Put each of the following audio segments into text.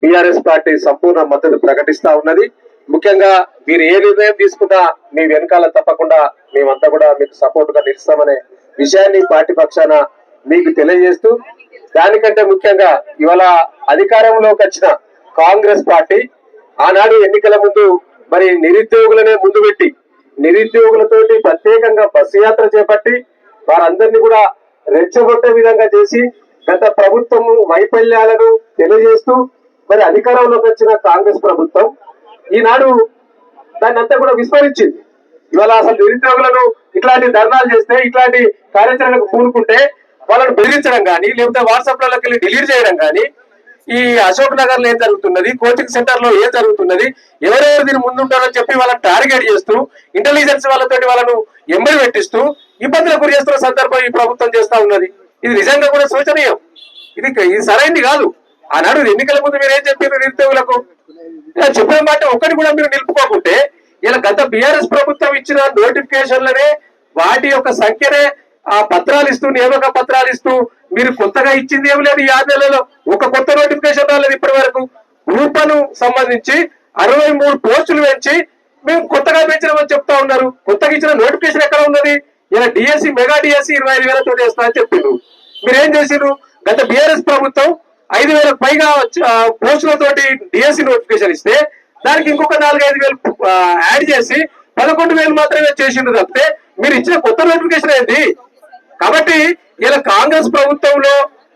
TRS party సంపూర్ణ మద్దతు ప్రకటిస్తా ఉన్నది. ముఖ్యంగా మీరు ఏ నిర్ణయం తీసుకున్నా మీ వెనకాల తప్పకుండా మేమంతా కూడా మీకు సపోర్ట్ గా నిలుస్తామనే విషయాన్ని పార్టీ పక్షాన మీకు తెలియజేస్తూ, దానికంటే ముఖ్యంగా ఇవాళ అధికారంలోకి వచ్చిన కాంగ్రెస్ పార్టీ ఆనాడు ఎన్నికల ముందు మరి నిరుద్యోగులనే ముందు పెట్టి నిరుద్యోగులతోటి ప్రత్యేకంగా బస్సు యాత్ర చేపట్టి వారందరినీ కూడా రెచ్చగొట్టే విధంగా చేసి గత ప్రభుత్వం వైఫల్యాలను తెలియజేస్తూ మరి అధికారంలోకి వచ్చిన కాంగ్రెస్ ప్రభుత్వం ఈనాడు దాన్ని అంతా కూడా విస్మరించింది. ఇవాళ అసలు నిరుద్యోగులను ఇట్లాంటి ధర్నాలు చేస్తే, ఇట్లాంటి కార్యాచరణకు పూనుకుంటే వాళ్ళని బెదిరించడం కానీ, లేకపోతే వాట్సాప్లలోకి వెళ్ళి డిలీట్ చేయడం కానీ, ఈ అశోక్ నగర్ లో ఏం జరుగుతున్నది, కోచింగ్ సెంటర్ లో ఏం జరుగుతున్నది, ఎవరెవరు దీని ముందుంటారని చెప్పి వాళ్ళని టార్గెట్ చేస్తూ ఇంటెలిజెన్స్ వాళ్ళతోటి వాళ్ళను ఎంబడి పెట్టిస్తూ ఇబ్బందులకు గురి చేస్తున్న సందర్భం ఈ ప్రభుత్వం చేస్తా ఉన్నది. ఇది నిజంగా కూడా శోచనీయం. ఇది సరైనది కాదు. ఆనాడు ఎన్నికల ముందు మీరు ఏం చెప్పారు నిరుద్యోగులకు? చెప్పిన మాట ఒక్కటి కూడా మీరు నిలుపుకోకుంటే ఇలా గత బీఆర్ఎస్ ప్రభుత్వం ఇచ్చిన నోటిఫికేషన్లనే వాటి యొక్క సంఖ్యనే ఆ పత్రాలు ఇస్తూ, నియామక పత్రాలు ఇస్తూ మీరు కొత్తగా ఇచ్చింది ఏమి లేదు. ఈ 6 నెలల్లో ఒక కొత్త నోటిఫికేషన్ రాలేదు ఇప్పటి వరకు. గ్రూప్ ను సంబంధించి 63 పోస్టులు పెంచి మేము కొత్తగా పెంచినామని చెప్తా ఉన్నారు. కొత్తగా ఇచ్చిన నోటిఫికేషన్ ఎక్కడ ఉన్నది? ఇలా డిఎస్సి, మెగా డిఎస్సి 25,000తో చేస్తా అని చెప్పిండ్రు. మీరేం చేసిండ్రు? గత బీఆర్ఎస్ ప్రభుత్వం 5,000కు పైగా పోస్టులతోటి డిఎస్సి నోటిఫికేషన్ ఇస్తే దానికి ఇంకొక 4-5,000 యాడ్ చేసి 11,000 మాత్రమే చేసిండ్రు తప్పితే మీరు ఇచ్చిన కొత్త నోటిఫికేషన్ ఏంటి? కాబట్టి ఇలా కాంగ్రెస్ ప్రభుత్వంలో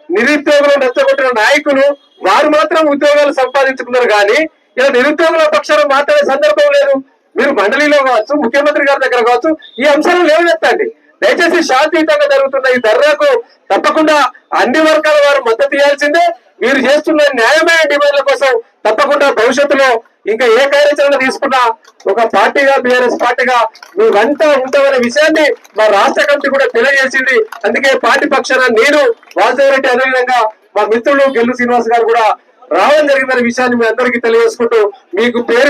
నిరుద్యోగులను రెచ్చగొట్టిన నాయకులు వారు మాత్రం ఉద్యోగాలు సంపాదించుకున్నారు కానీ ఇలా నిరుద్యోగుల పక్షాన మాట్లాడే సందర్భం లేదు. మీరు మండలిలో కావచ్చు, ముఖ్యమంత్రి గారి దగ్గర కావచ్చు, ఈ అంశాలు లేవనెత్తండి. దయచేసి శాంతియుతంగా జరుగుతున్న ఈ ధర్నాకు తప్పకుండా అన్ని వర్గాల వారు మద్దతు ఇవ్వాల్సిందే. మీరు చేస్తున్న న్యాయమైన డిమాండ్ల కోసం తప్పకుండా భవిష్యత్తులో ఇంకా ఏ కార్యాచరణ తీసుకున్నా ఒక పార్టీగా, బీఆర్ఎస్ పార్టీగా మేమంతా ఉంటామనే విషయాన్ని మా రాష్ట్ర కమిటీ కూడా తెలియజేసింది. అందుకే పార్టీ పక్షాన నేను, వాసుదేవరెడ్డి, అదేవిధంగా మా మిత్రులు గెల్లు శ్రీనివాస్ గారు కూడా రావడం జరిగిందనే విషయాన్ని మీ అందరికీ తెలియజేసుకుంటూ మీకు పేరు